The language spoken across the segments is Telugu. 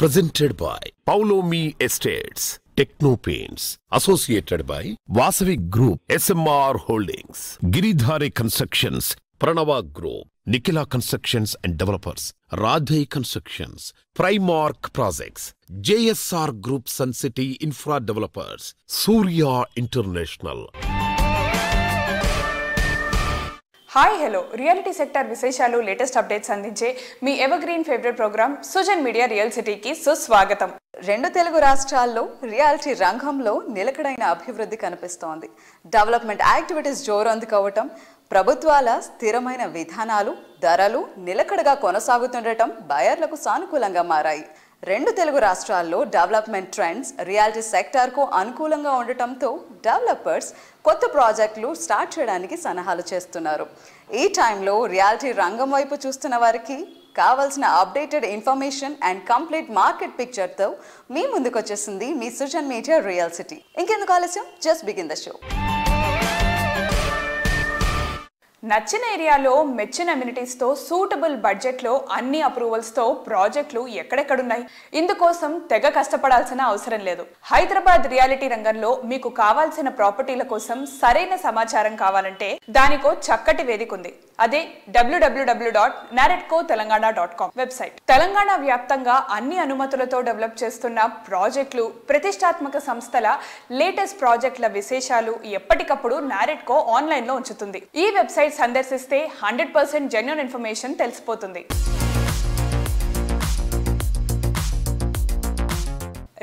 Presented by Paulomi Estates, Techno Paints, associated by Vasavi Group, SMR Holdings, Giridhare Constructions, Pranava Group, Nikhila Constructions and Developers, Radhe Constructions, Primark Projects, JSR Group Sun City Infra Developers, Surya International. Hi hello reality sector విశేషాలు లేటెస్ట్ అప్డేట్స్ అందించే మీ evergreen favourite programme Sujan media real సిటీకి సుస్వాగతం. రెండు తెలుగు రాష్ట్రాల్లో రియాలిటీ రంగంలో నిలకడైన అభివృద్ధి కనిపిస్తోంది. డెవలప్మెంట్ యాక్టివిటీస్ జోరందుకోవటం, ప్రభుత్వాల స్థిరమైన విధానాలు, ధరలు నిలకడగా కొనసాగుతుండటం బయర్లకు సానుకూలంగా మారాయి. రెండు తెలుగు రాష్ట్రాల్లో డెవలప్మెంట్ ట్రెండ్స్ రియాలిటీ సెక్టార్కు అనుకూలంగా ఉండటంతో డెవలపర్స్ కొత్త ప్రాజెక్టులు స్టార్ట్ చేయడానికి సన్నాహాలు చేస్తున్నారు. ఈ టైంలో రియాలిటీ రంగం వైపు చూస్తున్న వారికి కావాల్సిన updated information and complete market పిక్చర్తో మీ ముందుకు వచ్చేసింది మీ సుజన్ మీడియా రియల్ సిటీ. ఇంకెందుకు ఆలస్యం, జస్ట్ బిగిన్ ద షో. నచ్చిన ఏరియాలో మెచ్చిన అమ్యూనిటీస్తో సూటబుల్ బడ్జెట్లో అన్ని అప్రూవల్స్తో ప్రాజెక్టులు ఎక్కడెక్కడున్నాయి. ఇందుకోసం తెగ కష్టపడాల్సిన అవసరం లేదు. హైదరాబాద్ రియాలిటీ రంగంలో మీకు కావాల్సిన ప్రాపర్టీల కోసం సరైన సమాచారం కావాలంటే దానికో చక్కటి వేదిక ఉంది. అదే www.naredcotelangana.com వెబ్సైట్. తెలంగాణ వ్యాప్తంగా అన్ని అనుమతులతో డెవలప్ చేస్తున్న ప్రాజెక్టులు, ప్రతిష్టాత్మక సంస్థల లేటెస్ట్ ప్రాజెక్టుల విశేషాలు ఎప్పటికప్పుడు నారెడ్కో ఆన్లైన్లో ఉంచుతుంది. ఈ వెబ్సైట్ సందర్శిస్తే 100% జెన్యూన్ ఇన్ఫర్మేషన్ తెలిసిపోతుంది.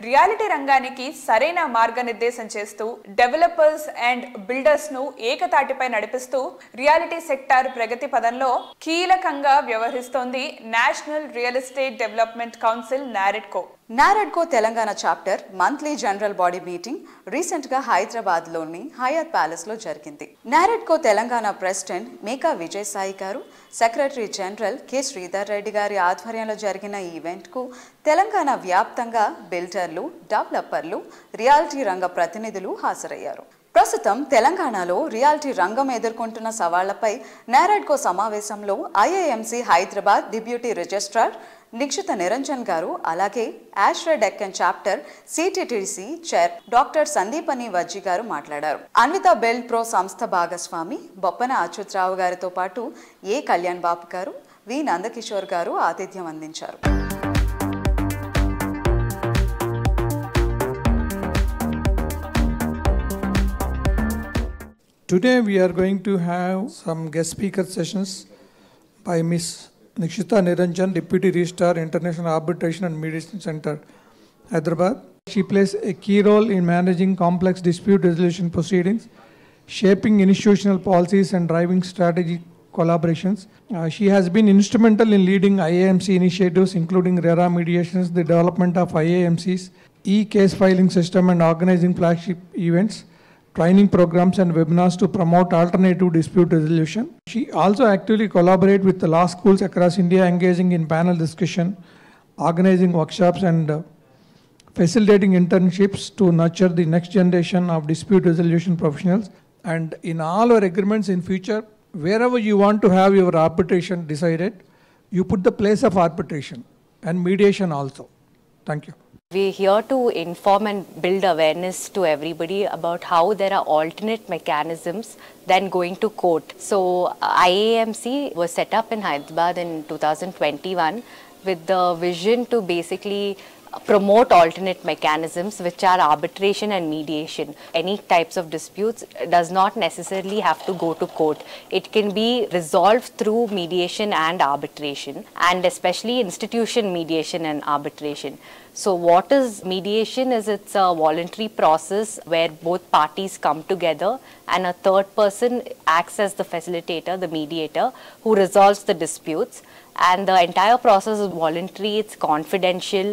రియాలిటీ రంగానికి సరైన మార్గనిర్దేశం చేస్తూ డెవలపర్స్ అండ్ బిల్డర్స్ ను ఏకతాటిపై నడిపిస్తూ రియాలిటీ సెక్టార్ ప్రగతి పదంలో కీలకంగా వ్యవహరిస్తోంది national real estate development council NAREDCO. NAREDCO Telangana chapter monthly general body meeting recent గా హైదరాబాద్ లోని హయాత్ ప్యాలెస్ లో జరిగింది. NAREDCO Telangana president Meka Vijayasai garu, secretary general K Sridhar Reddy గారి ఆధ్వర్యంలో జరిగిన ఈ ఈవెంట్ కు తెలంగాణ వ్యాప్తంగా బిల్డర్లు, డెవలపర్లు, రియాలిటీ రంగ ప్రతినిధులు హాజరయ్యారు. ప్రస్తుతం తెలంగాణలో రియాలిటీ రంగం ఎదుర్కొంటున్న సవాళ్లపై నారెడ్కో సమావేశంలో IIMC Hyderabad deputy registrar Nikshitha Niranjan garu, అలాగే Ashraya Deccan chapter CTTC chair doctor Sandeepani Vajji garu మాట్లాడారు. అన్విత బిల్డ్ ప్రో సంస్థ భాగస్వామి బొప్పన అచ్యుతరావు గారితో పాటు ఏ కళ్యాణ్ బాబు గారు, వి నందకిషోర్ గారు ఆతిథ్యం అందించారు. Today we are going to have some guest speaker sessions by Ms. Nikshita Niranjan, Deputy Registrar, International Arbitration and Mediation Center, Hyderabad. She plays a key role in managing complex dispute resolution proceedings, shaping institutional policies and driving strategic collaborations. She has been instrumental in leading IAMC initiatives including RERA mediations, the development of IAMC's e-case filing system and organizing flagship events, training programs and webinars to promote alternative dispute resolution. She also actively collaborates with the law schools across India, engaging in panel discussion, organizing workshops and facilitating internships to nurture the next generation of dispute resolution professionals. And in all our agreements in future, wherever you want to have your arbitration decided, you put the place of arbitration and mediation also. Thank you. We're here to inform and build awareness to everybody about how there are alternate mechanisms than going to court. So IAMC was set up in Hyderabad in 2021 with the vision to basically promote alternate mechanisms which are arbitration and mediation. Any types of disputes does not necessarily have to go to court. It can be resolved through mediation and arbitration, and especially institution mediation and arbitration. So what is mediation? It's a voluntary process where both parties come together and a third person acts as the facilitator, the mediator, who resolves the disputes. And the entire process is voluntary, it's confidential,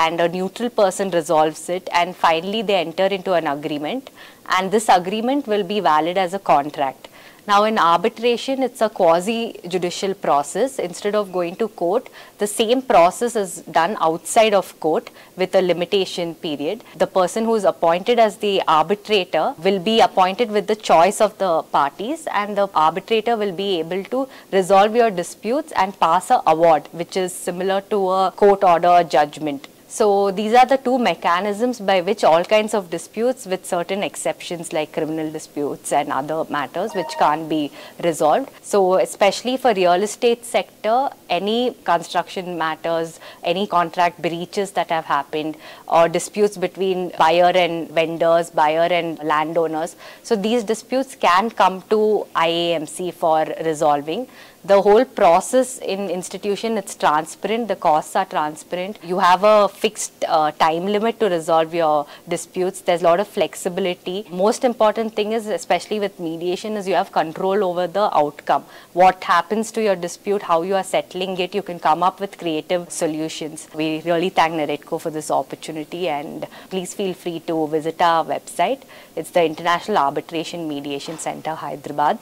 and a neutral person resolves it, and finally they enter into an agreement, and this agreement will be valid as a contract. Now in arbitration, it's a quasi-judicial process. Instead of going to court, the same process is done outside of court with a limitation period. The person who is appointed as the arbitrator will be appointed with the choice of the parties, and the arbitrator will be able to resolve your disputes and pass an award, which is similar to a court order judgment. So these are the two mechanisms by which all kinds of disputes, with certain exceptions like criminal disputes and other matters which can't be resolved. So especially for real estate sector, any construction matters, any contract breaches that have happened, or disputes between buyer and vendors, buyer and landowners, so these disputes can come to IAMC for resolving. The whole process in institution, it's transparent, the costs are transparent. You have a fixed time limit to resolve your disputes. There's a lot of flexibility. Most important thing is, especially with mediation, is you have control over the outcome. What happens to your dispute, how you are settling it, you can come up with creative solutions. We really thank NAREDCO for this opportunity, and please feel free to visit our website. It's the International Arbitration Mediation Center, Hyderabad.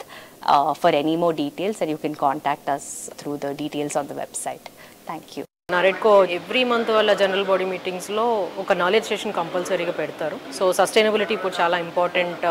For any more details, and you can contact us through the details on the website. Thank you. NAREDCO every month వాళ్ళ జనరల్ బాడీ మీటింగ్స్లో ఒక నాలెడ్జ్ సెషన్ కంపల్సరీగా పెడతారు. సో సస్టైనబిలిటీ ఇప్పుడు చాలా ఇంపార్టెంట్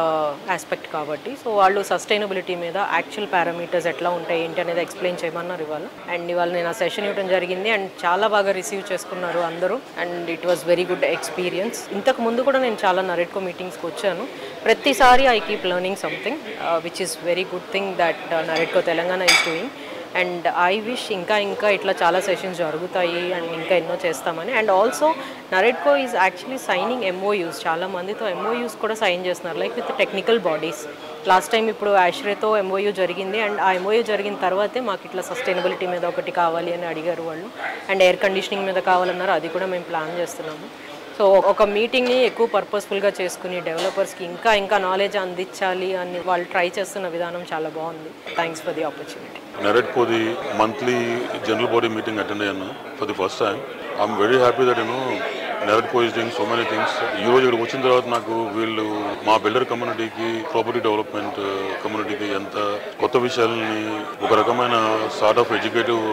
ఆస్పెక్ట్ కాబట్టి, సో వాళ్ళు సస్టైనబిలిటీ మీద యాక్చువల్ పారామీటర్స్ ఎట్లా ఉంటాయి ఏంటి అనేది ఎక్స్ప్లెయిన్ చేయమన్నారు ఇవాళ. అండ్ ఇవాళ నేను ఆ సెషన్ ఇవ్వడం జరిగింది, అండ్ చాలా బాగా రిసీవ్ చేసుకున్నారు అందరూ, and it was very good experience. ఇంతకు ముందు కూడా నేను చాలా NAREDCO మీటింగ్స్కి వచ్చాను. ప్రతిసారి I keep learning something which is very good thing that NAREDCO Telangana is doing. And I wish ఇంకా ఇట్లా చాలా సెషన్స్ జరుగుతాయి అండ్ ఇంకా ఎన్నో చేస్తామని. And also NAREDCO is actually signing MOUs, చాలా మందితో MOUs కూడా సైన్ చేస్తున్నారు, like with technical bodies. Last time ఇప్పుడు ఆష్రేతో MOU జరిగింది, అండ్ ఆ MOU జరిగిన తర్వాతే మాకు ఇట్లా సస్టైనబిలిటీ మీద ఒకటి కావాలి అని అడిగారు వాళ్ళు, అండ్ ఎయిర్ కండిషనింగ్ మీద కావాలన్నారు, అది కూడా మేము ప్లాన్ చేస్తున్నాము. సో ఒక మీటింగ్ని ఎక్కువ పర్పస్ఫుల్గా చేసుకుని డెవలపర్స్కి ఇంకా నాలెడ్జ్ అందించాలి అని వాళ్ళు ట్రై చేస్తున్న విధానం చాలా బాగుంది. Thanks for the opportunity. NAREDCOది monthly general body meeting attend అయ్యాను for the first time. I'm very happy that NAREDCO is doing so many things. ఈ రోజు ఇక్కడికి వచ్చిన తర్వాత నాకు వీళ్ళు మా బిల్డర్ కమ్యూనిటీకి, ప్రాపర్టీ డెవలప్మెంట్ కమ్యూనిటీకి ఎంత కొత్త విషయాలని ఒక రకమైన sort of educative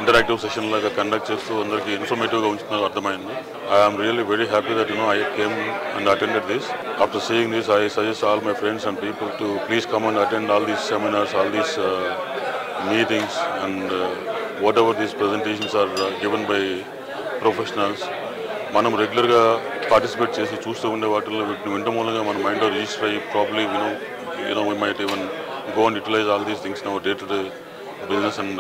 interactive session లాగా కండక్ట్ చేస్తూ అందరికీ ఇన్ఫర్మేటివ్గా ఉంచుతున్నారు అర్థమైంది. I'm really very happy that I came and attended this. After seeing this I suggest all my friends and people to please come and attend all these seminars, all these meetings, and whatever these presentations are given by professionals, మనం రెగ్యులర్గా పార్టిసిపేట్ చేసి చూస్తూ ఉండే వాటిల్లో వీటిని వినడం మూలంగా మన మైండ్లో రిజిస్టర్ అయ్యి probably we might even go and utilize all these things in our day-to-day business and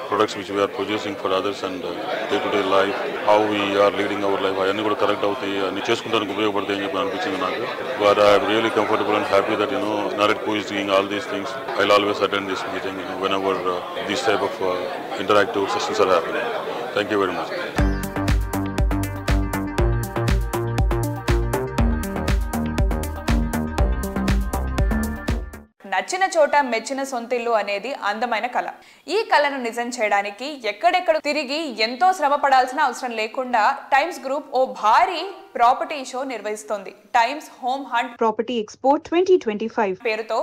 products which we are producing for others and day-to-day life, how we are leading our life, అవన్నీ కూడా కరెక్ట్ అవుతాయి, అన్ని చేసుకుంటానికి ఉపయోగపడతాయి అని చెప్పి అనిపించింది నాకు. But I am really comfortable and happy that NAREDCO is doing all these things. I'll always attend this meeting whenever these type of interactive sessions are happening. Thank you very much. నచ్చిన చోట మెచ్చిన సొంతిల్లు అనేది అందమైన కళ. ఈ కళను నిజం చేయడానికి ఎక్కడెక్కడ తిరిగి ఎంతో శ్రమ పడాల్సిన అవసరం లేకుండా టైమ్స్ గ్రూప్ ఓ భారీ ప్రాపర్టీ షో నిర్వహిస్తోంది. Times home hunt property expo 2025 పేరుతో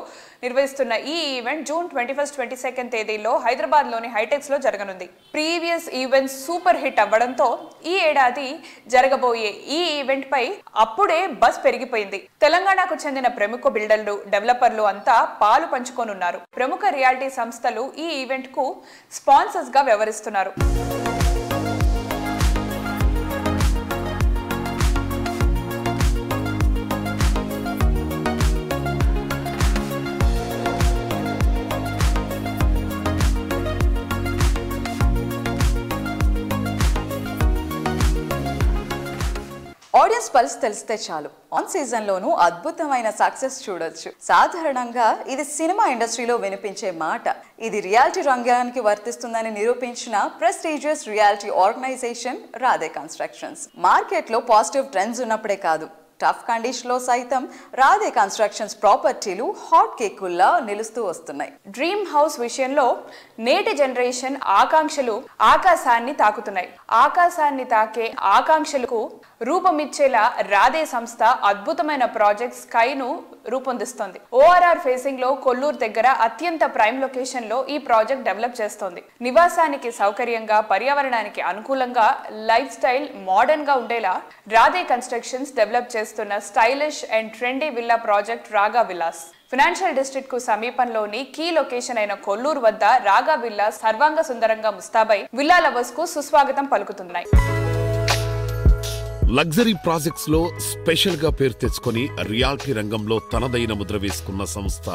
నిర్వహిస్తున్న ఈ ఈవెంట్ జూన్ 21, 22 తేదీల్లో హైదరాబాద్ లోని హైటెక్స్ లో జరగనుంది. ప్రీవియస్ ఈవెంట్ సూపర్ హిట్ అవ్వడంతో ఈ ఏడాది జరగబోయే ఈ ఈవెంట్ పై అప్పుడే బస్ పెరిగిపోయింది. తెలంగాణకు చెందిన ప్రముఖ బిల్డర్లు, డెవలపర్లు అంతా పాలు పంచుకోనున్నారు. ప్రముఖ రియాలిటీ సంస్థలు ఈ ఈవెంట్ కు స్పాన్సర్స్ గా వ్యవహరిస్తున్నారు. ఆడియన్స్ పల్స్ తెలిస్తే చాలు ఆన్ సీజన్లోనూ అద్భుతమైన సక్సెస్ చూడొచ్చు. సాధారణంగా ఇది సినిమా ఇండస్ట్రీలో వినిపించే మాట. ఇది రియాలిటీ రంగానికి వర్తిస్తుందని నిరూపించిన prestigious reality organisation Radhe constructions. మార్కెట్లో పాజిటివ్ ట్రెండ్స్ ఉన్నప్పుడే కాదు, టఫ్ కండిషన్ లో సైతం రాధే కన్స్ట్రక్షన్స్ ప్రాపర్టీలు హాట్ కేకుల్లా నిలుస్తూ వస్తున్నాయి. డ్రీమ్ హౌస్ విషయంలో నేటి జనరేషన్ ఆకాంక్షలు ఆకాశాన్ని తాకుతున్నాయి. ఆకాశాన్ని తాకే ఆకాంక్షలకు రూపమిచ్చేలా రాధే సంస్థ అద్భుతమైన ప్రాజెక్ట్ స్కైను రూపొందిస్తోంది. ఓఆర్ఆర్ ఫేసింగ్ లో కొల్లూరు దగ్గర అత్యంత ప్రైమ్ లొకేషన్ లో ఈ ప్రాజెక్ట్ డెవలప్ చేస్తోంది. నివాసానికి సౌకర్యంగా, పర్యావరణానికి అనుకూలంగా, లైఫ్ స్టైల్ మోడర్న్ గా ఉండేలా రాధే కన్స్ట్రక్షన్స్ డెవలప్ చేస్తున్న stylish and trendy villa project రాగా విల్లాస్. ఫినాన్షియల్ డిస్ట్రిక్ట్ కు సమీపంలోని కీ లొకేషన్ అయిన కొల్లూరు వద్ద రాగా విల్లా సర్వాంగ సుందరంగా ముస్తాబై విల్లా లవర్స్ కు సుస్వాగతం పలుకుతున్నాయి. లగ్జరీ ప్రాజెక్ట్స్ లో స్పెషల్ గా పేరు తెచ్చుకొని రియాలిటీ రంగంలో తనదైన ముద్ర వేసుకున్న సంస్థ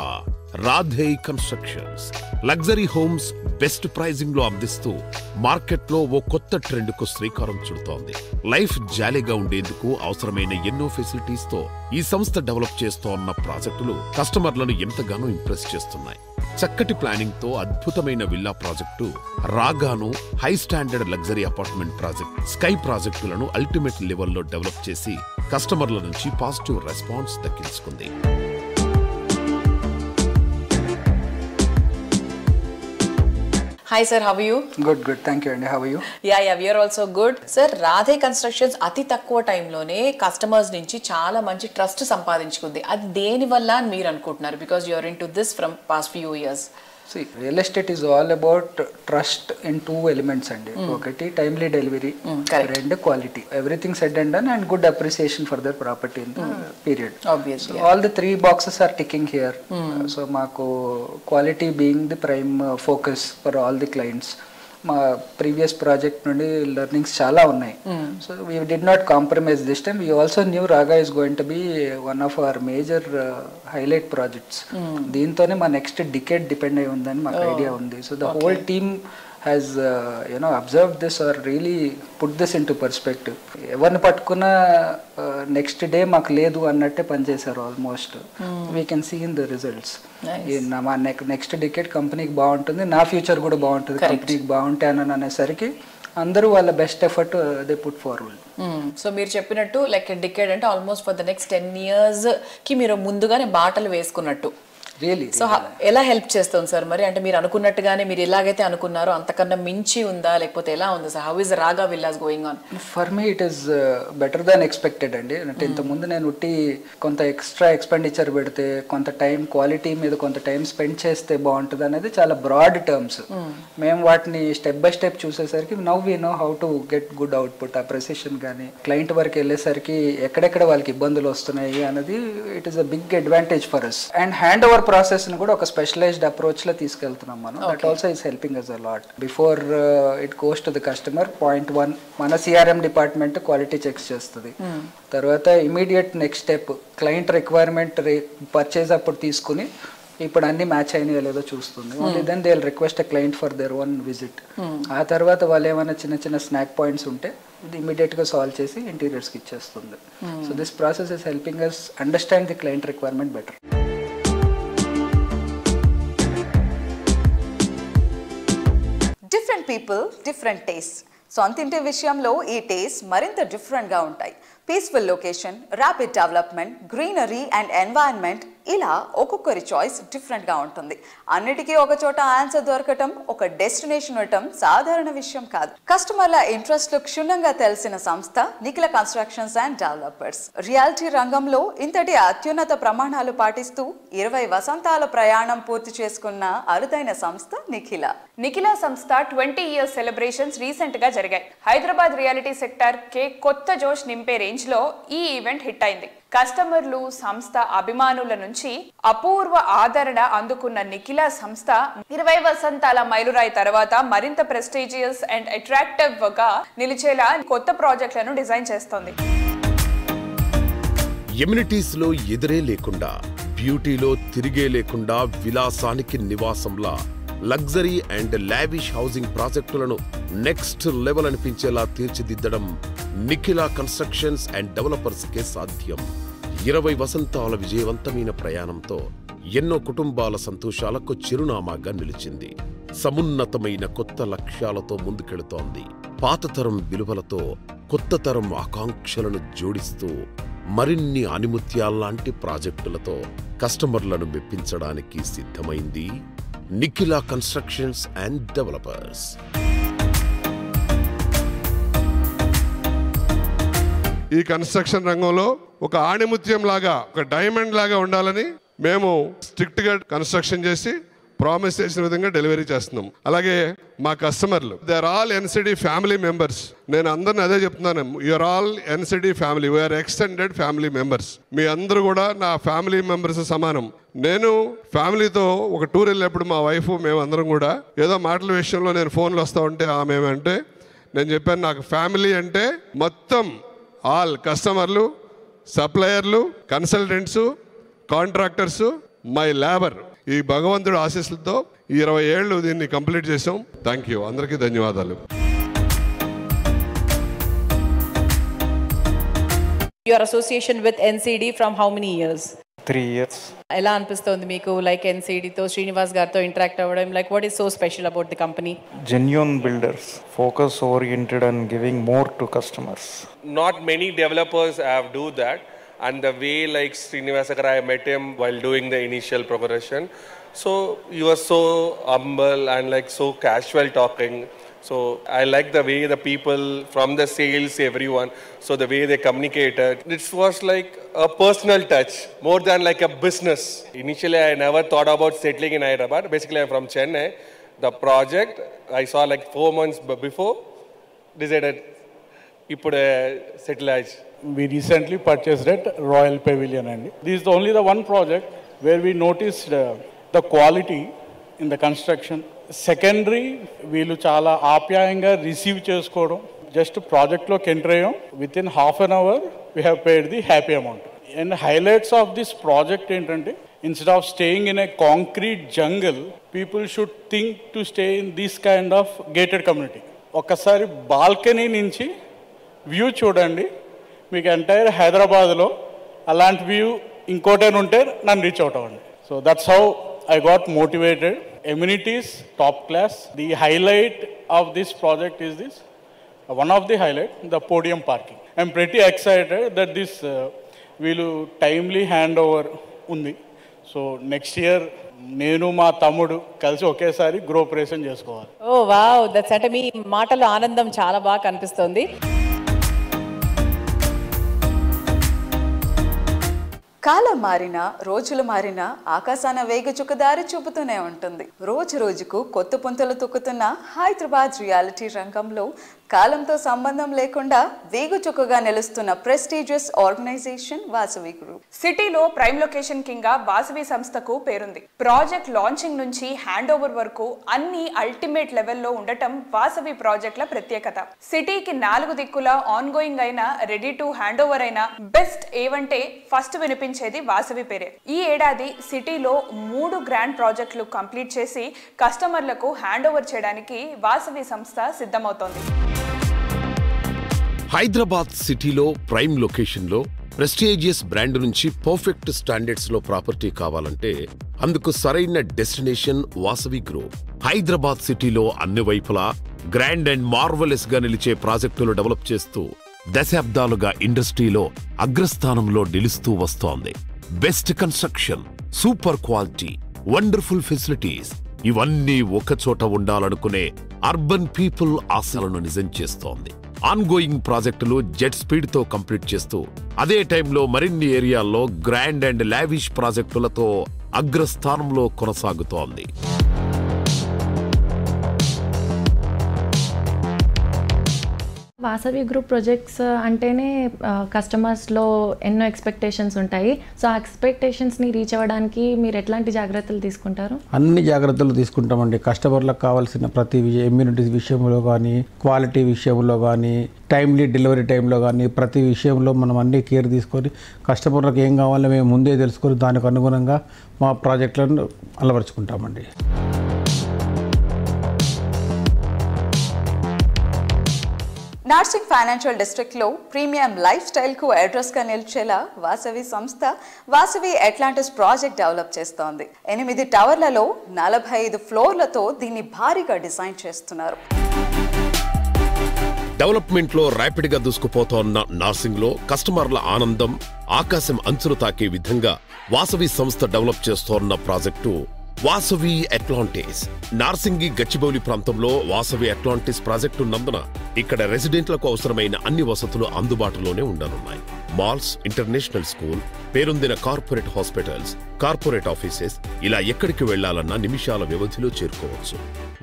Radhe constructions. Luxury homes best pricing లో అందిస్తూ మార్కెట్ లో ఓ కొత్త ట్రెండ్ కు శ్రీకారం చుడుతోంది. లైఫ్ జాలీగా ఉండేందుకు అవసరమైన ఎన్నో ఫెసిలిటీస్ తో ఈ సంస్థ డెవలప్ చేస్తోన్న ప్రాజెక్టులు కస్టమర్లను ఎంతగానో ఇంప్రెస్ చేస్తున్నాయి. చక్కటి ప్లానింగ్ తో అద్భుతమైన విల్లా ప్రాజెక్టు రాగాను, high standard luxury apartment project, sky ప్రాజెక్టులను అల్టిమేట్ లెవెల్లో డెవలప్ చేసి కస్టమర్ల నుంచి పాజిటివ్ రెస్పాన్స్ దక్కించుకుంది. Hi sir, how are you? Good. Thank you. And how are you? Yeah, we are also good. Sir, Radhe constructions అతి తక్కువ టైంలోనే కస్టమర్స్ నుంచి చాలా మంచి ట్రస్ట్ సంపాదించుకుంది. అది దేని వల్ల అని మీరు అనుకుంటున్నారు? Because you are into this from past few years. See, real estate is all about trust in two elements and ఒకటి timely delivery, రెండు quality. Everything said and done and good appreciation for their property in the period. Obviously. So all the three boxes are ticking here. So మాకు quality being the prime focus for all the clients. మా ప్రీవియస్ ప్రాజెక్ట్ నుండి లెర్నింగ్స్ చాలా ఉన్నాయి. So we did not compromise this time. We also new Raga is going to be one of our major highlight projects. దీంతోనే మా నెక్స్ట్ డికేడ్ డిపెండ్ అయి ఉందని మాకు ఐడియా ఉంది. So the whole team has observed this or really put this into perspective. ఎవరిని పట్టుకున్న నెక్స్ట్ డే మాకు లేదు అన్నట్టే పనిచేశారు almost. We can see in the results. మా నెక్స్ట్ డికేట్ కంపెనీకి బాగుంటుంది, నా ఫ్యూచర్ కూడా బాగుంటుంది, కంపెనీకి బాగుంటానని అనేసరికి అందరూ వాళ్ళ best effort they put forward. So మీరు చెప్పినట్టు లైక్ డికేడ్ అంటే almost for the next 10 years కి మీరు ముందుగానే బాటలు వేసుకున్నట్టు. రియలీ సో ఎలా హెల్ప్ చేస్తాం సార్ మరి? అంటే మీరు అనుకున్నట్టుగానే మీరు ఎలాగైతే అనుకున్నారో అంతకన్నా మించి ఉందా, లేకపోతే ఎలా ఉంది సార్? హౌ ఇస్ రాగా villas going on? For me it is better than expected అండి. అంటే ఇంతకుముందు నేను ఉట్టి కొంత ఎక్స్ట్రా ఎక్స్పెండిచర్ పెడితే, కొంత టైం క్వాలిటీ మీద కొంత టైం స్పెండ్ చేస్తే బాగుంటుంది అనేది చాలా బ్రాడ్ టర్మ్స్. మేము వాటిని స్టెప్ బై స్టెప్ చూసేసరికి now we know how to get good output. ఆ ప్రెసిషన్ కానీ క్లయింట్ వరకు వెళ్ళేసరికి ఎక్కడెక్కడ వాళ్ళకి ఇబ్బందులు వస్తున్నాయి అన్నది it is a big advantage for us. And hand over process ని కూడా ఒక స్పెషలైజ్డ్ అప్రోచ్ లో తీసుకెళ్తున్నాం మనం. That also is helping us a lot. Before it goes to the customer, point 1 మన సిఆర్ఎం డిపార్ట్మెంట్ క్వాలిటీ చెక్స్ చేస్తుంది. తర్వాత immediate next step client requirement purchase అప్పుడు తీసుకుని ఇప్పుడు అన్ని మ్యాచ్ అయినాయో లేదో చూస్తుంది. Only then they will request a client for their own visit. ఆ తర్వాత వాళ్ళు ఏమైనా చిన్న చిన్న స్నాక్ పాయింట్స్ ఉంటే ఇది ఇమీడియట్ గా సాల్వ్ చేసి ఇంటీరియర్స్ కి ఇచ్చేస్తుంది. So this process is helping us understand the client requirement better. Different people different taste. సొంతింటి విషయంలో ఈ టేస్ట్ మరింత డిఫరెంట్గా ఉంటాయి. Peaceful location, rapid development, greenery and environment, ఇలా ఒక్కొక్కరి చాయిస్ డిఫరెంట్గా ఉంటుంది. అన్నిటికీ ఒక చోట ఆన్సర్ దొరకటం, ఒక డెస్టినేషన్ ఉండటం సాధారణ విషయం కాదు. కస్టమర్ల ఇంట్రెస్ట్లు క్షుణ్ణంగా తెలిసిన సంస్థ Nikhila constructions and developers. Reality రంగంలో ఇంతటి అత్యున్నత ప్రమాణాలు పాటిస్తూ 20 వసంతాల ప్రయాణం పూర్తి చేసుకున్న అరుదైన సంస్థ నిఖిల. నిఖిల సంస్థ 20 years సెలబ్రేషన్స్ రీసెంట్ గా జరిగాయి. హైదరాబాద్ రియాలిటీ సెక్టర్ కే కొత్త జోష్ నింపే రేంజ్ లో ఈ ఈవెంట్ హిట్ అయింది. కస్టమర్లు, సంస్థ అభిమానుల నుంచి అపూర్వ ఆదరణ అందుకున్న నిఖిల సంస్థ 20 వసంతాల మైలురాయి తర్వాత మరింత ప్రెస్టీజియస్ అండ్ అట్రాక్టివ్ గా నిలిచేలా కొత్త ప్రాజెక్టులను డిజైన్ చేస్తోంది. ఎమ్యూనిటీస్ లో ఎదురే లేకుండా, బ్యూటీలో తిరిగే లేకుండా, విలాసానికి నివాసంలా లగ్జరీ అండ్ లావిష్ హౌసింగ్ ప్రాజెక్టులను నెక్స్ట్ లెవెల్ అనిపించేలా తీర్చిదిద్దడం నిఖిల కన్స్ట్రక్షన్స్ అండ్ డెవలపర్స్ కే సాధ్యం. 20 వసంతాల విజయవంతమైన ప్రయాణంతో ఎన్నో కుటుంబాల సంతోషాలకు చిరునామాగా నిలిచింది. సమున్నతమైన కొత్త లక్ష్యాలతో ముందుకెళుతోంది. పాతతరం విలువలతో కొత్త తరం ఆకాంక్షలను జోడిస్తూ మరిన్ని ఆణిముత్యాల్లాంటి ప్రాజెక్టులతో కస్టమర్లను మెప్పించడానికి సిద్ధమైంది నిఖిల కన్స్ట్రక్షన్స్ అండ్ డెవలపర్స్. ఈ కన్స్ట్రక్షన్ రంగంలో ఒక ఆణిముత్యం లాగా, ఒక డైమండ్ లాగా ఉండాలని మేము స్ట్రిక్ట్ గా కన్స్ట్రక్షన్ చేసి ప్రామిస్ చేసిన విధంగా డెలివరీ చేస్తున్నాం. అలాగే మా కస్టమర్లు they are all NCD family members. నేను అందరిని అదే చెప్తున్నాను, you are all NCD family, we are extended family members. మీ అందరూ కూడా నా ఫ్యామిలీ మెంబర్స్ సమానం. నేను ఫ్యామిలీతో ఒక టూర్ వెళ్ళినప్పుడు మా వైఫ్ మేమందరం కూడా ఏదో మాటల విషయంలో నేను ఫోన్లు వస్తూ ఉంటే ఆమె ఏమంటే, నేను చెప్పాను నాకు ఫ్యామిలీ అంటే మొత్తం ఆల్ కస్టమర్లు, సప్లయర్లు, కన్సల్టెంట్స్, కాంట్రాక్టర్స్, మై లేబర్, ఈ భగవంతుడు ఆశీస్సులతో 20 ఏళ్ళు దీన్ని కంప్లీట్ చేసాం. థ్యాంక్ యూ, అందరికీ ధన్యవాదాలు. Your association with NCD from how many years? 3 years. ఎలా అనిపిస్తుంది మీకు లైక్ ఎన్సిడితో శ్రీనివాస్ గారితో ఇంటరాక్ట్ అవ్వడం? Like what is so special about the company? Genuine builders, focus oriented and giving more to customers. Not many developers have do that, and the way like Srinivasa Garu, I met him while doing the initial progression, so he was so humble and like so casual talking. So I like the way the people from the sales, everyone, so the way they communicated, it was like a personal touch more than like a business. Initially I never thought about settling in Hyderabad. Basically I'm from Chennai. The project I saw like 4 months before, decided ipude settle. We recently purchased at Royal Pavilion, and this is only the one project where we noticed the quality in the construction. Secondary, వీళ్ళు చాలా ఆప్యాయంగా రిసీవ్ చేసుకోవడం. జస్ట్ ప్రాజెక్ట్లోకి ఎంటర్ అయ్యాం, with in half an hour we have paid the happy amount. And highlights of this project ఏంటంటే, instead of staying in a concrete jungle, people should think to stay in this kind of gated community. ఒక్కసారి బాల్కనీ నుంచి వ్యూ చూడండి, మీకు ఎంటైర్ హైదరాబాద్లో అలాంటి వ్యూ ఇంకోటైనా ఉంటే నన్ను రీచ్ అవుట్ అవ్వండి. So that's how I got motivated. Amenities top class. The highlight of this project is this. One of the highlight, the podium parking. I'm pretty excited that this will timely handover undi. So next year నేను మా తమ్ముడు కలిసి ఒకేసారి గృహప్రవేశం చేసుకోవాలి. ఓ వావ్, దట్స్ అంటే మీ మాటలో ఆనందం చాలా బాగా కనిపిస్తుంది. కాలం మారినా, రోజులు మారినా ఆకాశాన వేగచుక్క దారి చూపుతూనే ఉంటుంది. రోజు రోజుకు కొత్త పుంతలు తొక్కుతున్న హైదరాబాద్ రియాలిటీ రంగంలో కాలంతో సంబంధం లేకుండా వేగచుక్కగా నిలుస్తున్న ప్రెస్టీజియస్ ఆర్గనైజేషన్ వాసవి గ్రూప్. సిటీలో ప్రైమ్ లొకేషన్ కింగ్ గా వాసవి సంస్థకు పేరుంది. ప్రాజెక్ట్ లాంచింగ్ నుంచి హ్యాండ్ ఓవర్ వరకు అన్ని అల్టిమేట్ లెవెల్లో ఉండటం వాసవి ప్రాజెక్టుల ప్రత్యేకత. సిటీకి 4 దిక్కులా ఆన్ గోయింగ్ అయినా, రెడీ టు హ్యాండ్ ఓవర్ అయినా బెస్ట్ ఏవంటే ఫస్ట్ వినిపించేది వాసవి పేరే. ఈ ఏడాది సిటీలో 3 గ్రాండ్ ప్రాజెక్టులు కంప్లీట్ చేసి కస్టమర్లకు హ్యాండ్ ఓవర్ చేయడానికి వాసవి సంస్థ సిద్ధమవుతోంది. హైదరాబాద్ సిటీలో ప్రైమ్ లొకేషన్లో ప్రెస్టీజియస్ బ్రాండ్ నుంచి పర్ఫెక్ట్ స్టాండర్డ్స్ లో ప్రాపర్టీ కావాలంటే అందుకు సరైన డెస్టినేషన్ వాసవి గ్రూప్. హైదరాబాద్ సిటీలో అన్ని వైపులా గ్రాండ్ అండ్ మార్వెలస్ గా నిలిచే ప్రాజెక్టులు డెవలప్ చేస్తూ దశాబ్దాలుగా ఇండస్ట్రీలో అగ్రస్థానంలో నిలుస్తూ వస్తోంది. Best construction, super quality, wonderful facilities ఇవన్నీ ఒకచోట ఉండాలనుకునే అర్బన్ పీపుల్ ఆశలను నిజం చేస్తోంది. ఆన్గోయింగ్ ప్రాజెక్టులు జెట్ స్పీడ్ తో కంప్లీట్ చేస్తూ అదే టైంలో మరిన్ని ఏరియాల్లో గ్రాండ్ అండ్ లావిష్ ప్రాజెక్టులతో అగ్రస్థానంలో కొనసాగుతోంది. వాసవి గ్రూప్ ప్రాజెక్ట్స్ అంటేనే కస్టమర్స్లో ఎన్నో ఎక్స్పెక్టేషన్స్ ఉంటాయి. సో ఆ ఎక్స్పెక్టేషన్స్ని రీచ్ అవ్వడానికి మీరు ఎట్లాంటి జాగ్రత్తలు తీసుకుంటారు? అన్ని జాగ్రత్తలు తీసుకుంటామండి. కస్టమర్లకు కావాల్సిన ప్రతి ఇమ్యూనిటీస్ విషయంలో కానీ, క్వాలిటీ విషయంలో కానీ, టైమ్లీ డెలివరీ టైంలో కానీ ప్రతి విషయంలో మనం అన్ని కేర్ తీసుకొని కస్టమర్లకు ఏం కావాలో మేము ముందే తెలుసుకొని దానికి అనుగుణంగా మా ప్రాజెక్టులను అలవరుచుకుంటామండి. నార్సింగ్ ఫైనాన్షియల్ డిస్ట్రిక్ట్లో ప్రీమియం లైఫ్ స్టైల్కు అడ్రస్గా నిలిచేలా వాసవి సంస్థ వాసవి అట్లాంటిస్ ప్రాజెక్ట్ డెవలప్ చేస్తోంది. 8 టవర్లలో 45 ఫ్లోర్లతో దీన్ని భారీగా డిజైన్ చేస్తున్నారు. డెవలప్మెంట్ లో ర్యాపిడ్ గా దూసుకుపోతోన్న నార్సింగ్ లో కస్టమర్ల ఆనందం ఆకాశం అంచులు తాకే విధంగా వాసవి సంస్థ డెవలప్ చేస్తోన్న ప్రాజెక్టు వాసవి అట్లాంటిస్. నార్సింగి గచ్చిబౌలి ప్రాంతంలో వాసవి అట్లాంటిస్ ప్రాజెక్టు ఉన్నందున ఇక్కడ రెసిడెంట్లకు అవసరమైన అన్ని వసతులు అందుబాటులోనే ఉండనున్నాయి. మాల్స్, ఇంటర్నేషనల్ స్కూల్, పేరొందిన కార్పొరేట్ హాస్పిటల్స్, కార్పొరేట్ ఆఫీసెస్ ఇలా ఎక్కడికి వెళ్లాలన్నా నిమిషాల వ్యవధిలో చేరుకోవచ్చు.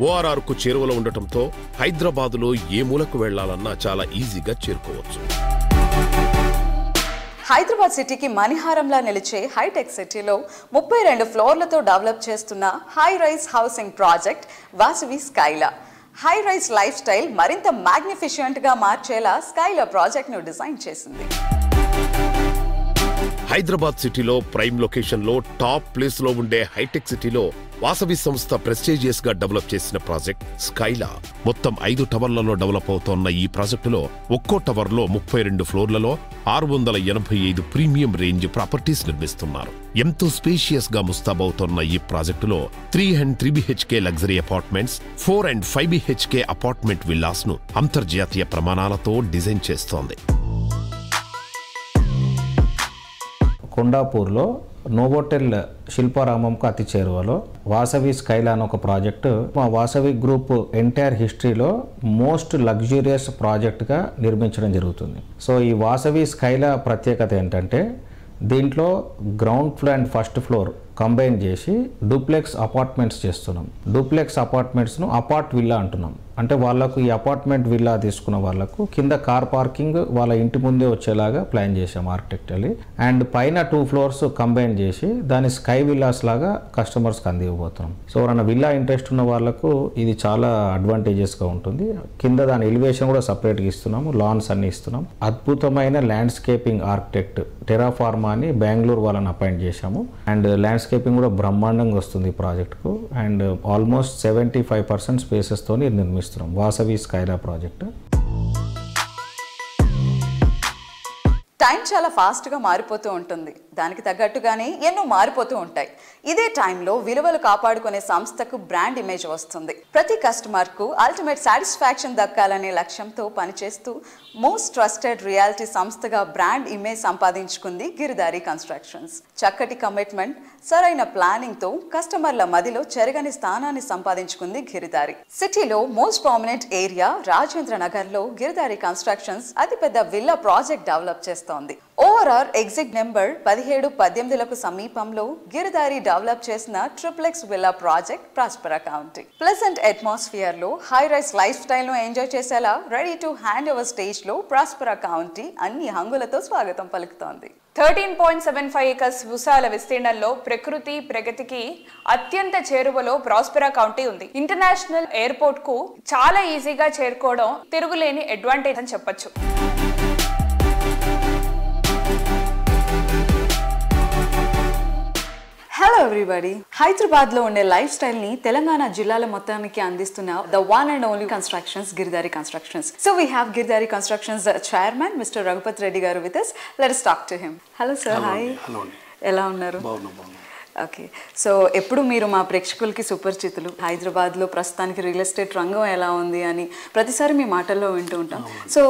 ORR కు చేరువలో ఉండటంతో హైదరాబాదులో ఏ మూలకు వెళ్లాలన్నా చాలా ఈజీగా చేరుకోవచ్చు. హైదరాబాద్ సిటీకి మణిహారంలా నిలిచే హైటెక్ సిటీలో 32 ఫ్లోర్లతో డెవలప్ చేస్తున్న high rise housing project Vasavi Skyla. High rise lifestyle మరింత మ్యాగ్నిఫిషియంట్ గా మార్చేలా స్కైలా ప్రాజెక్ట్ ను డిజైన్ చేసింది. హైదరాబాద్ సిటీలో ప్రైమ్ లొకేషన్ లో టాప్ ప్లేస్ లో ఉండే హైటెక్ సిటీలో వాసవి సంస్థ ప్రెస్టీజియస్ గా డెవలప్ చేసిన ప్రాజెక్ట్ స్కైలా. మొత్తం 5 టవర్లలో డెవలప్ అవుతోన్న ఈ ప్రాజెక్టులో ఒక్కో టవర్ లో 32 ఫ్లోర్లలో 685 ప్రీమియం రేంజ్ ప్రాపర్టీస్ నిర్మిస్తున్నారు. ఎంతో స్పేషియస్ గా ముస్తాబవుతోన్న ఈ ప్రాజెక్టులో 3 and 3 BHK luxury apartments, 4 and 5 BHK apartment villas ను అంతర్జాతీయ ప్రమాణాలతో డిజైన్ చేస్తోంది. కొండాపూర్లో నోవోటెల్ శిల్పారామంకు అతి చేరువలో వాసవి స్కైలా అని ఒక ప్రాజెక్టు మా వాసవి గ్రూప్ ఎంటైర్ హిస్టరీలో మోస్ట్ లగ్జూరియస్ ప్రాజెక్ట్గా నిర్మించడం జరుగుతుంది. సో ఈ వాసవి స్కైలా ప్రత్యేకత ఏంటంటే దీంట్లో ground floor and first floor combine చేసి డూప్లెక్స్ అపార్ట్మెంట్స్ చేస్తున్నాం. డూప్లెక్స్ అపార్ట్మెంట్స్ను అపార్ట్ విల్లా అంటున్నాం. అంటే వాళ్ళకు ఈ అపార్ట్మెంట్ విల్లా తీసుకున్న వాళ్ళకు కింద కార్ పార్కింగ్ వాళ్ళ ఇంటి ముందే వచ్చేలాగా ప్లాన్ చేసాం ఆర్కిటెక్చర్లీ. అండ్ పైన 2 floors కంబైన్ చేసి దాని స్కై విల్లాస్ లాగా కస్టమర్స్కి అందివ్వబోతున్నాం. సో ఎవరైనా విల్లా ఇంట్రెస్ట్ ఉన్న వాళ్ళకు ఇది చాలా అడ్వాంటేజెస్గా ఉంటుంది. కింద దాని ఎలివేషన్ కూడా సపరేట్గా ఇస్తున్నాము, లాన్స్ అన్ని ఇస్తున్నాం. అద్భుతమైన ల్యాండ్స్కేపింగ్ ఆర్కిటెక్ట్ టెరాఫార్మా అని బెంగళూరు వాళ్ళని అపాయింట్ చేశాము. అండ్ ల్యాండ్స్కేపింగ్ కూడా బ్రహ్మాండంగా వస్తుంది ఈ ప్రాజెక్టుకు. అండ్ ఆల్మోస్ట్ 75% స్పేసెస్తో నిర్మిస్తున్నాం వాసవి స్కైలా ప్రాజెక్ట్. టైం చాలా ఫాస్ట్గా మారిపోతూ ఉంటుంది. దానికి తగ్గట్టుగానే ఎన్నో మారిపోతూ ఉంటాయి. ఇదే టైంలో విలువలు కాపాడుకునే సంస్థకు బ్రాండ్ ఇమేజ్ వస్తుంది. ప్రతి కస్టమర్కు అల్టిమేట్ సాటిస్ఫాక్షన్ దక్కాలనే లక్ష్యంతో పనిచేస్తూ మోస్ట్ ట్రస్టెడ్ రియాలిటీ సంస్థగా బ్రాండ్ ఇమేజ్ సంపాదించుకుంది గిరిదారి కన్స్ట్రక్షన్స్. చక్కటి కమిట్మెంట్, సరైన ప్లానింగ్తో కస్టమర్ల మదిలో చెరగని స్థానాన్ని సంపాదించుకుంది గిరిదారి. సిటీలో మోస్ట్ ప్రామినెంట్ ఏరియా రాజేంద్ర నగర్లో గిరిదారి కన్స్ట్రక్షన్స్ అతిపెద్ద విల్లా ప్రాజెక్ట్ డెవలప్ చేస్తోంది. ఓఆర్ఆర్ ఎగ్జిట్ నెంబర్ 17-18లకు సమీపంలో గిరిదారి డెవలప్ చేసిన triplex villa project ప్రాస్పరా county. Pleasant atmosphere లో హై రైజ్ లైఫ్ స్టైల్ ను ఎంజాయ్ చేసేలా ready to hand over stage లో ప్రాస్పరా కౌంటీ అన్ని హంగులతో స్వాగతం పలుకుతోంది. 13.75 acres విశాల విస్తీర్ణంలో ప్రకృతి ప్రగతికి అత్యంత చేరువలో ప్రాస్పెరా కౌంటీ ఉంది. ఇంటర్నేషనల్ ఎయిర్పోర్ట్ కు చాలా ఈజీగా చేరుకోవడం తిరుగులేని అడ్వాంటేజ్ అని చెప్పొచ్చు. Hello everybody. హైదరాబాద్ లో ఉండే లైఫ్ స్టైల్ ని తెలంగాణ జిల్లాల మొత్తానికి అందిస్తున్న the one and only constructions Giridhari constructions. So we have Giridhari constructions chairman mister Raghupati Reddy garu with us. Let us talk to him. Hello sir. Hi. ఎలా ఉన్నారు? ఓకే. సో ఎప్పుడు మీరు మా ప్రేక్షకులకి సుపరిచితులు. హైదరాబాద్లో ప్రస్తుతానికి రియల్ ఎస్టేట్ రంగం ఎలా ఉంది అని ప్రతిసారి మీ మాటల్లో వింటూ ఉంటాం. సో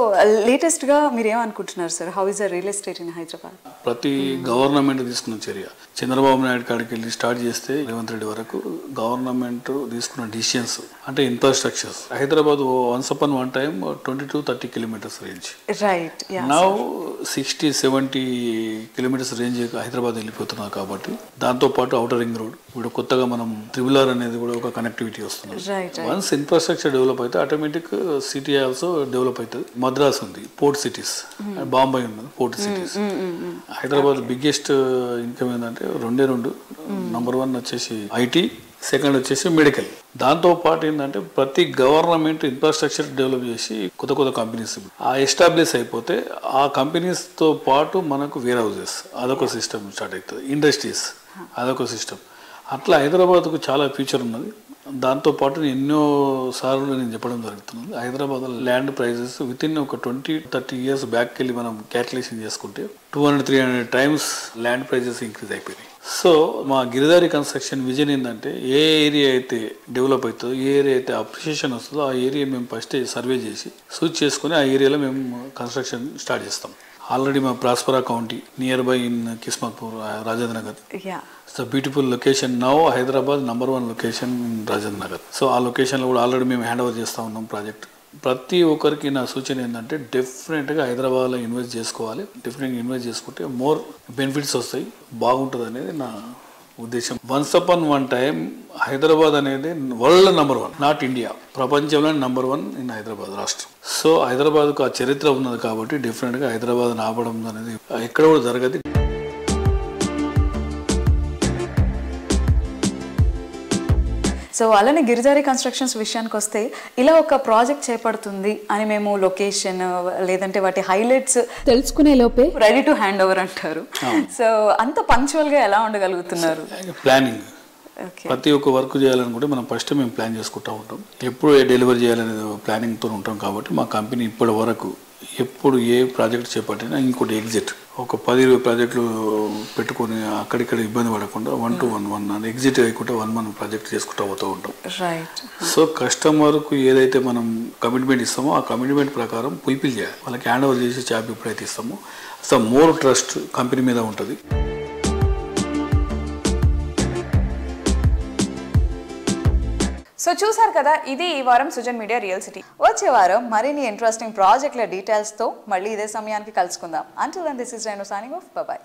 లేటెస్ట్గా మీరు ఏమనుకుంటున్నారు sir? How is the real estate in Hyderabad? ప్రతి గవర్నమెంట్ తీసుకున్న చర్య, చంద్రబాబు నాయుడు కాడికి వెళ్ళి స్టార్ట్ చేస్తే రేవంత్ రెడ్డి వరకు గవర్నమెంట్ తీసుకున్న డిసిషన్స్ అంటే infrastructures. Hyderabad once upon one time 20-30 kilometers range. Right. Now 60-70 kilometers range Hyderabad వెళ్ళిపోతున్నారు. కాబట్టి దాంతో పాటు ఔటర్ రింగ్ రోడ్ ఇప్పుడు కొత్తగా మనం RRR అనేది కూడా ఒక కనెక్టివిటీ వస్తుంది. వన్స్ ఇన్ఫ్రాస్ట్రక్చర్ డెవలప్ అయితే ఆటోమేటిక్ సిటీ ఆల్సో డెవలప్ అవుతుంది. మద్రాస్ ఉంది, పోర్ట్ సిటీస్. బాంబే ఉన్నది, port cities. Hyderabad biggest income ఏంటంటే 2 నంబర్ 1 వచ్చేసి ఐటీ, సెకండ్ వచ్చేసి మెడికల్. దాంతో పాటు ఏంటంటే ప్రతి గవర్నమెంట్ ఇన్ఫ్రాస్ట్రక్చర్ డెవలప్ చేసి కొత్త కంపెనీస్ ఎస్టాబ్లిష్ అయిపోతే ఆ కంపెనీస్తో పాటు మనకు వేర్ హౌసెస్ అదొక సిస్టమ్ స్టార్ట్ అవుతుంది. ఇండస్ట్రీస్ అదొక సిస్టమ్. అట్లా హైదరాబాద్కు చాలా ఫ్యూచర్ ఉన్నది. దాంతోపాటు ఎన్నో సార్లు నేను చెప్పడం జరుగుతుంది. Hyderabad land prices within ఒక 20-30 years బ్యాక్ వెళ్ళి మనం క్యాల్కులేషన్ చేసుకుంటే 200-300 times ల్యాండ్ ప్రైజెస్ ఇంక్రీజ్ అయిపోయినాయి. సో మా గిరిదారి కన్స్ట్రక్షన్ విజన్ ఏంటంటే ఏ ఏరియా అయితే డెవలప్ అవుతుందో, ఏ ఏరియా అయితే అప్రిషియేషన్ వస్తుందో ఆ ఏరియా మేము ఫస్ట్ సర్వే చేసి సూచ్ చేసుకుని ఆ ఏరియాలో మేము కన్స్ట్రక్షన్ స్టార్ట్ చేస్తాం. ఆల్రెడీ మా ప్రాస్పరా county near by in Kismatpur, Rajendra Nagar. It's a beautiful location. Now Hyderabad number 1 location in Rajendra Nagar. So ఆ లొకేషన్లో కూడా ఆల్రెడీ మేము హ్యాండ్ ఓవర్ చేస్తూ ఉన్నాం ప్రాజెక్ట్. ప్రతి ఒక్కరికి నా సూచన ఏంటంటే డెఫినెట్గా హైదరాబాద్లో ఇన్వెస్ట్ చేసుకోవాలి. డెఫినెట్గా ఇన్వెస్ట్ చేసుకుంటే మోర్ బెనిఫిట్స్ వస్తాయి, బాగుంటుంది అనేది నా ఉద్దేశం. Once upon one time Hyderabad అనేది వరల్డ్ నంబర్ 1, నాట్ ఇండియా, ప్రపంచంలో నంబర్ 1 ఇన్ హైదరాబాద్ రాష్ట్రం. సో హైదరాబాద్కు ఆ చరిత్ర ఉన్నది కాబట్టి డెఫినెట్గా హైదరాబాద్ ఆపడం అనేది ఎక్కడ కూడా జరగదు. సో అలానే గిరిధారి కన్స్ట్రక్షన్స్ విషయానికి వస్తే ఇలా ఒక ప్రాజెక్ట్ చేపడుతుంది అని మేము లొకేషన్ లేదంటే వాటి హైలైట్స్ తెలుసుకునే లోపే రెడీ టు హ్యాండ్ ఓవర్ అంటారు. సో అంత పంక్చువల్ గా ఎలా ఉండగలుగుతున్నారు? ప్లానింగ్ ప్రతి ఒక్క వర్క్ చేయాలనుకుంటే మనం ఫస్ట్ మేము ప్లాన్ చేసుకుంటూ ఉంటాం. ఎప్పుడు డెలివరీ చేయాలనేది ప్లానింగ్తో ఉంటాం. కాబట్టి మా కంపెనీ ఇప్పటి వరకు ఎప్పుడు ఏ ప్రాజెక్ట్ చేపట్టినా ఇంకోటి ఎగ్జిట్ ఒక 10-20 ప్రాజెక్టులు పెట్టుకొని అక్కడిక్కడ ఇబ్బంది పడకుండా 1 to 1 ఎగ్జిట్ అయ్యకుండా 1 ప్రాజెక్ట్ చేసుకుంటూ పోతూ ఉంటాం. సో కస్టమర్కు ఏదైతే మనం కమిట్మెంట్ ఇస్తామో ఆ కమిట్మెంట్ ప్రకారం ఫుల్ఫిల్ చేయాలి. వాళ్ళకి హ్యాండ్ ఓవర్ చేసి జాబ్ ఎప్పుడైతే ఇస్తామో అసలు మోర్ ట్రస్ట్ కంపెనీ మీద ఉంటుంది. సో చూసారు కదా, ఇది ఈ వారం సుజన్ మీడియా రియల్ సిటీ. వచ్చే వారం మరిన్ని ఇంట్రెస్టింగ్ ప్రాజెక్టుల డీటెయిల్స్తో మళ్ళీ ఇదే సమయానికి కలుసుకుందాం. Until then, this is Renu signing off. Bye bye.